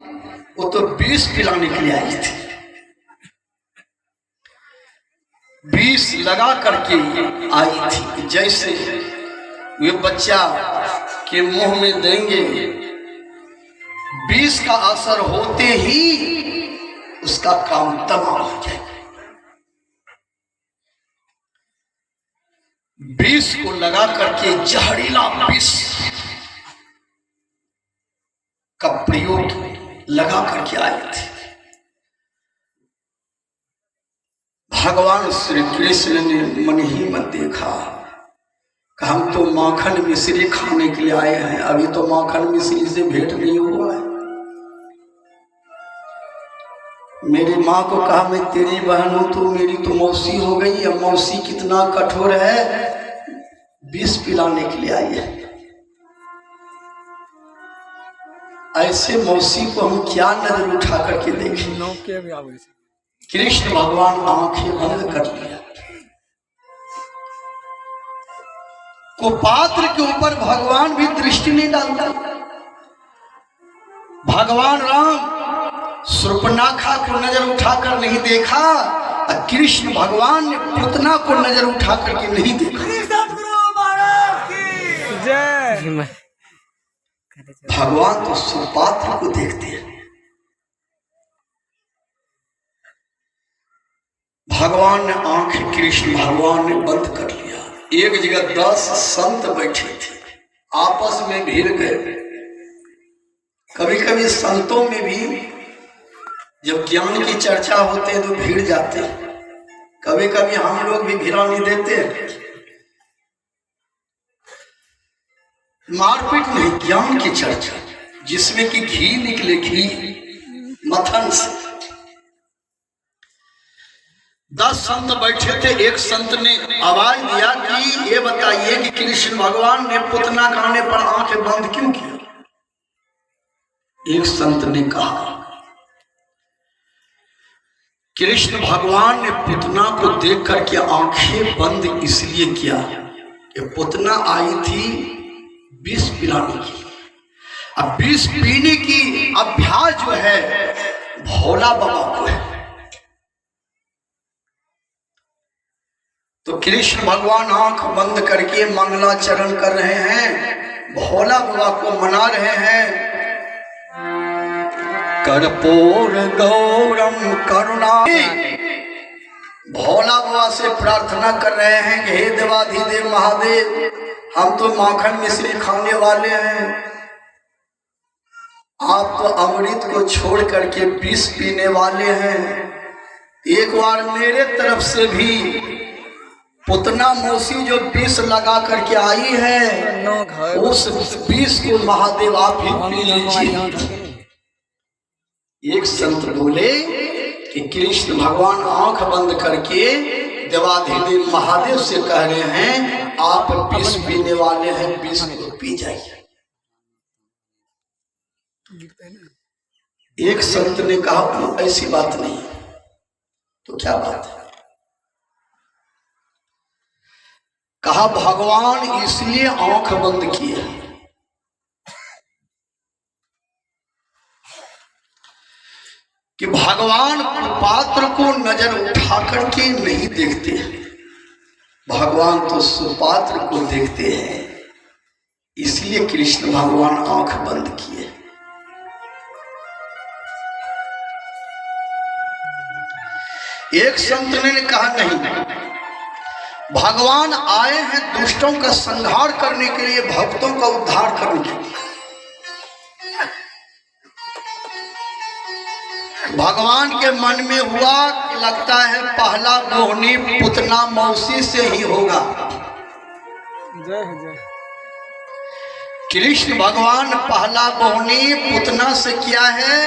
वो तो विष पिलाने के लिए आई थी। विष लगा करके आई थी। जैसे वे बच्चा के मुंह में देंगे, विष का असर होते ही उसका काम तमाम हो जाएगा। विष को लगा करके जहरीला विष का प्रयोग लगा करके आए थे। भगवान श्री कृष्ण ने मन ही मन देखा कि हम तो माखन मिश्री खाने के लिए आए हैं, अभी तो माखन मिश्री से भेंट नहीं हुआ है। मेरी माँ को कहा मैं तेरी बहन हूं, तो मेरी तो मौसी हो गई। अब मौसी कितना कठोर है, विष पिलाने के लिए आई है। ऐसे मौसी को हम क्या नजर उठा करके देखें। कृष्ण भगवान आंखें बंद कर लिया। कुपात्र के ऊपर भगवान भी दृष्टि नहीं डालता। भगवान राम शूर्पणखा को नजर उठाकर नहीं देखा, कृष्ण भगवान ने पूतना को नजर उठा करके नहीं देखा। भगवान तो सुपात्र को देखते हैं। भगवान ने आंख कृष्ण भगवान ने बंद कर लिया। एक जगह 10 संत बैठे थे, आपस में भिड़ गए। कभी कभी संतों में भी जब ज्ञान की चर्चा होते है तो भीड़ जाते हैं। कभी कभी हम लोग भी भिड़ा नहीं देते हैं। मारपीट नहीं, ज्ञान की चर्चा जिसमें कि घी निकले, घी मथन से। 10 संत बैठे थे। एक संत ने आवाज दिया कि ये बताइए कि कृष्ण भगवान ने पूतना खाने पर आंखें बंद क्यों किया। एक संत ने कहा कृष्ण भगवान ने पूतना को देख करके आंखें बंद इसलिए किया कि पूतना आई थी विष पिलाने की। अब विष पीने की अभ्यास जो है भोला बाबा को है। तो कृष्ण भगवान आंख बंद करके मंगलाचरण कर रहे हैं, भोला बाबा को मना रहे हैं। कर्पूर गौरम करुणा, भोला बाबा से प्रार्थना कर रहे हैं कि हे देवाधिदेव महादेव, हम तो माखन मिश्री खाने वाले हैं, आप तो अमृत को छोड़ करके विष पीने वाले हैं। एक बार मेरे तरफ से भी पूतना मौसी जो विष लगा करके आई है, उस विष को महादेव आप ही पी लीजिए। एक संत बोले कि कृष्ण भगवान आंख बंद करके देवाधिदेव महादेव से कह रहे हैं आप विष पीने वाले हैं, विष को पी जाइए। एक संत ने कहा ऐसी बात नहीं। तो क्या बात है? कहा भगवान इसलिए आंख बंद किए कि भगवान पात्र को नजर उठा करके नहीं देखते हैं, भगवान तो सुपात्र को देखते हैं। इसलिए कृष्ण भगवान आंख बंद किए। एक संत ने कहा नहीं, भगवान आए हैं दुष्टों का संहार करने के लिए, भक्तों का उद्धार करने के लिए। भगवान के मन में हुआ कि लगता है पहला मोहनी पूतना मौसी से ही होगा। जय जय। कृष्ण भगवान पहला मोहनी पूतना से किया है,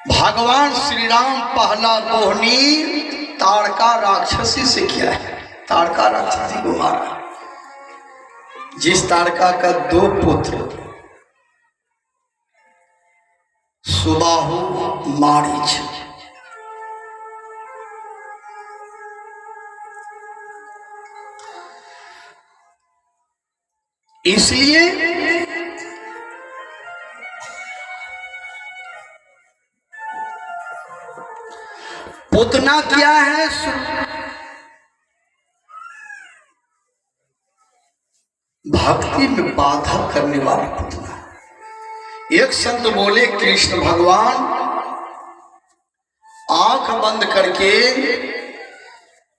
भगवान श्री राम पहला मोहनी ताड़का राक्षसी से किया है। ताड़का राक्षसी को मारा, जिस ताड़का का 2 पुत्र सुबाहु मारीच। इसलिए पुतना क्या है? भक्ति में बाधा करने वाले पुतना। एक संत बोले कृष्ण भगवान आंख बंद करके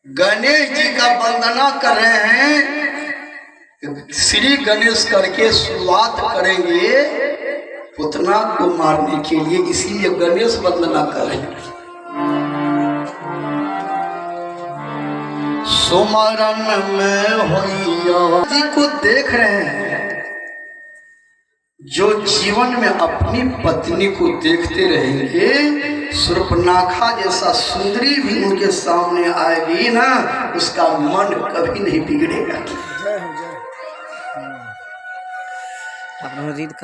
गणेश जी का वंदना कर रहे हैं, श्री गणेश करके शुरुआत करेंगे पुतना को मारने के लिए, इसीलिए गणेश वंदना कर रहे हैं। सुमरन में होइया जी को देख रहे हैं, जो जीवन में अपनी पत्नी को देखते रहेंगे, शूर्पणखा जैसा सुंदरी भी उनके सामने आएगी ना, उसका मन कभी नहीं बिगड़ेगा।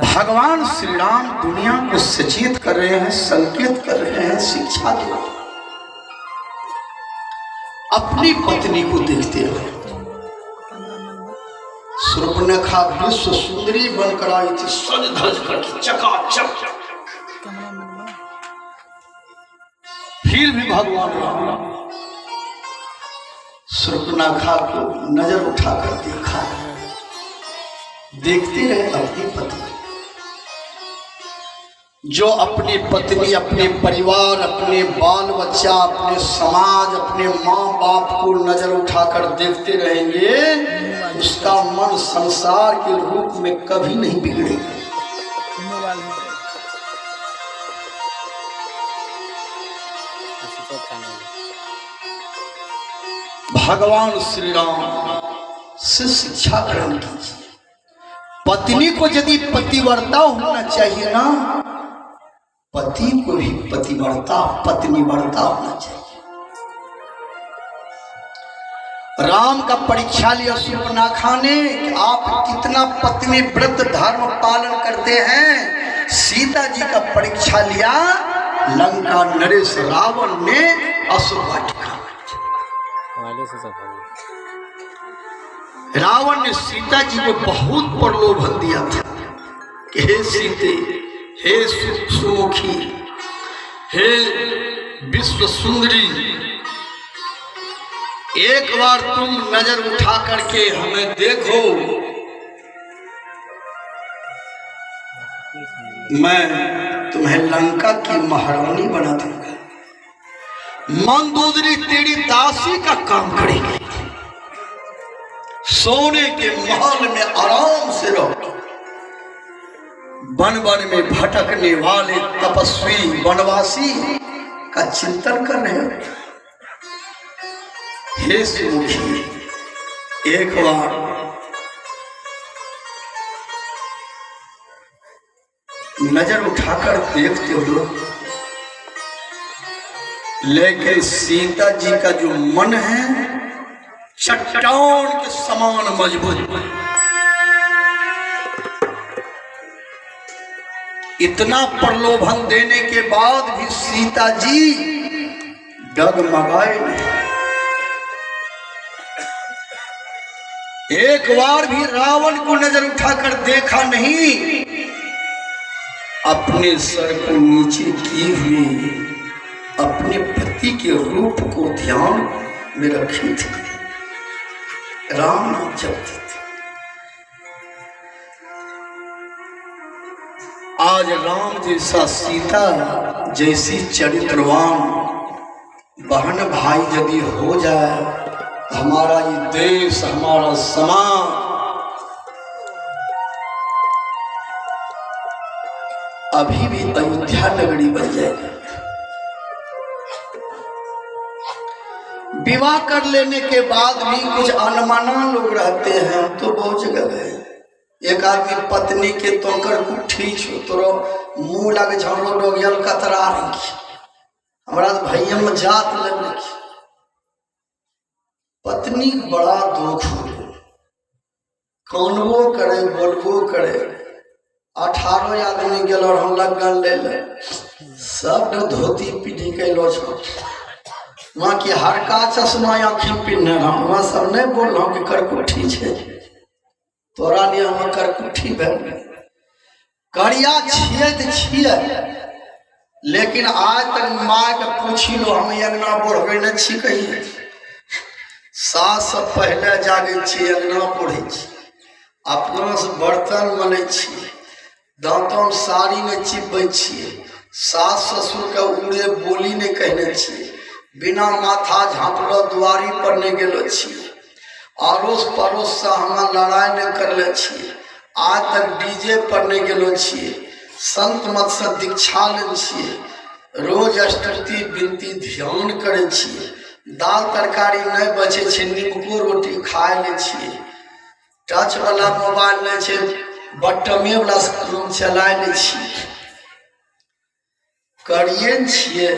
भगवान श्री राम दुनिया को सचेत कर रहे हैं, संकेत कर रहे हैं, शिक्षा दे रहे हैं। अपनी पत्नी को देखते रहे। शूर्पणखा विश्व सुंदरी बनकर आई थी, सज धज कर चकाचक, फिर भी भगवान राम शूर्पणखा को नजर उठाकर देखा, देखते रहे अपनी पत्नी। जो अपनी पत्नी, अपने परिवार, अपने बाल बच्चा, अपने समाज, अपने माँ बाप को नजर उठाकर देखते रहेंगे, उसका मन संसार के रूप में कभी नहीं बिगड़ेगा। भगवान श्री राम से शिक्षा ग्रहण कीजिए। पत्नी को यदि पतिव्रता होना चाहिए ना, पति को भी पतिव्रता, पत्नीव्रता होना चाहिए। राम का परीक्षा लिया शूर्पणखा ने कि आप कितना पत्नी व्रत धर्म पालन करते हैं। सीता जी का परीक्षा लिया लंका नरेश रावण ने असुर वाटिका। रावण ने सीता जी को बहुत प्रलोभन दिया था कि हे सीते, हे सुमुखी, हे विश्व सुंदरी, एक बार तुम नजर उठा करके हमें देखो, मैं तुम्हें लंका की महारानी बना दूंगा, मंदोदरी तेरी दासी का काम करेगी, सोने के महल में आराम से रहो। वन वन में भटकने वाले तपस्वी वनवासी का चिंतन कर रहे हो। हे सुमुखी, एक बार नजर उठाकर देखते हो। लेकिन सीता जी का जो मन है चट्टान के समान मजबूत, इतना प्रलोभन देने के बाद भी सीता जी डगमगाए नहीं। एक बार भी रावण को नजर उठाकर देखा नहीं, अपने सर को नीचे किए हुए अपने पति के रूप को ध्यान में रखी थी, राम नाम जपते थे। आज राम जैसा, सीता जैसी चरित्रवान बहन भाई यदि हो जाए, हमारा ये देश, हमारा समाज अभी भी अयोध्या नगरी बन जाएगा। विवाह कर लेने के बाद भी कुछ अनमना लोग रहते हैं, तो बहुत जगह गए। एक आदमी पत्नी के तोकर कुट्ठी तोरो मुंह लगे झमलो डोगियल कतरा रही, हमारा भैया में जात लग रही। पत्नी बड़ा दुख हो, कानबो करे बोलबो करे। 18 आदमी गेल और हम लगन ले ले, सब धोती पीढ़ी कैलो छो। वहाँ की हरका चश्मा आँखी पिन्ह रहा, वहाँ सब नहीं बोल रहा कि करकुट्ठी है, तोरा लिए हम करकुट्ठी भेल करिया छिए, लेकिन आज तक माँ के पूछी लो हम अंगना बढ़े न छी कहिए सास से पहले जागे छी अंगना बढ़े छी अपना से बर्तन मले छी दांतों साड़ी ने चिपबे छिए सास ससुर के उड़े बोली ने कहने छिए बिना माथा झाँपलो दुआरी पर नहीं गेलो छिए अड़ोस पड़ोस से हम लड़ाई नहीं करले छिए आज तक डीजे पर नहीं गेलो छिए संत मत से दीक्षा ले छिए रोज स्तुति विनती ध्यान करे छिए दाल तरकारी नहीं बचे छे नीमको रोटी खाए ले छिए टच वाला मोबाइल नहीं छे बटमे वाला रूम चलाए ले छिए करिए छिए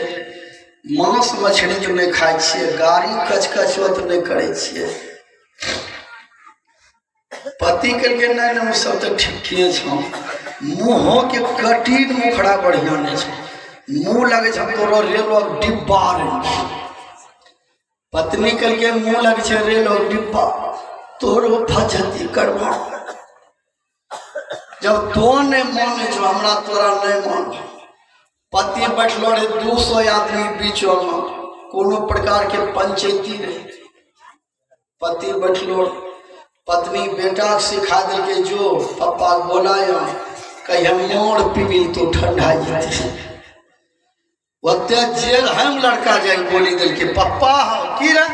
मांस मछली जो नहीं खाए छिए गाड़ी कचकचवत नहीं करे छिए पति के नहीं सब तो ठीके छो मुँह के कटीन मुखड़ा बढ़िया नहीं छो मुँह लगे छो तोरो रेलो डिब्बा रे पत्नी के मुँह लगे छे रेलो डिब्बा तोरो फजती करवा जब तो नहीं माने छो हमरा तोरा नहीं मान पति बैठलो रे 200 आदमी बीच में कोनो प्रकार के पंचायती रहे पति बैठलो पत्नी बेटा सिखा दिल के जो पप्पा बोलाया कहीं मोड़ पीबी तो ठंडा जाते ओते जेल हम लड़का जाए बोली दिल के पप्पा की रे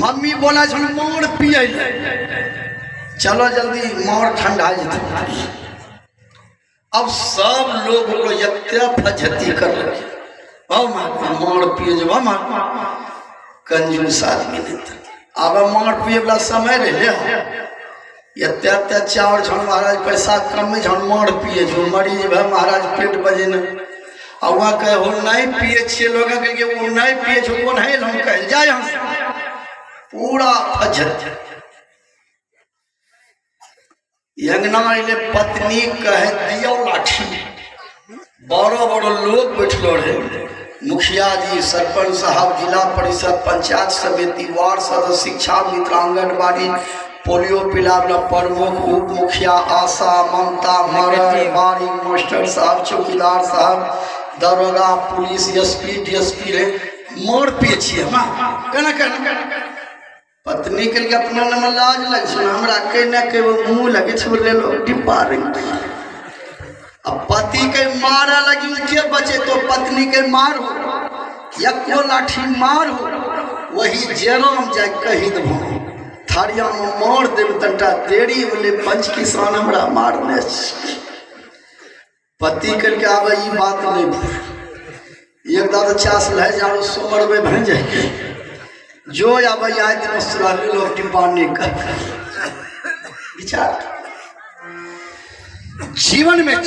मम्मी बोला छन मोड़ पिए चलो जल्दी मोड़ ठंडा जाते अब सब लोग को यत्या फजती कर लगे मोड़ पिए जब कंजूस आदमी नहीं अब मोड़ पिए वाला समय रहे यत्या चावल झन महाराज पैसा कम में झन मोड़ पिए जो मरीज भाई महाराज पेट बजे न वहाँ कहे हो नहीं पिए छे लोग के वो नहीं पिए छो वो नहीं हम कहे जाए हम पूरा फजत अंगना ले पत्नी कह दियो लाठी बड़ो बड़ो लोग बैठलो रहे मुखिया जी सरपंच साहब जिला परिषद पंचायत समिति वार्ड सदस्य शिक्षा मित्र आंगनबाड़ी पोलियो पिलावला प्रमुख उप मुखिया आशा ममता मरद बाड़ी मास्टर साहब चौकीदार साहब दरोगा पुलिस एसपी डीएसपी रे मोड़ पिए छिए हम केना पत्नी के लिए अपना नाम लाज लग छे हमरा के न के मुंह लगे छोड़ ले लो डिब्बा रे अब पति के मारा लगी के बचे तो पत्नी के मार हो या को लाठी मार हो वही जेराम जाय कही दबो थारिया में मार देव तंटा देरी बोले पंच किसान हमरा मारने पति के आवे ई बात नहीं एक दादा चास ले जाओ सोमर में भन जाए जो आवे आए दिन सुराले लोग टिपाने का विचार जीवन में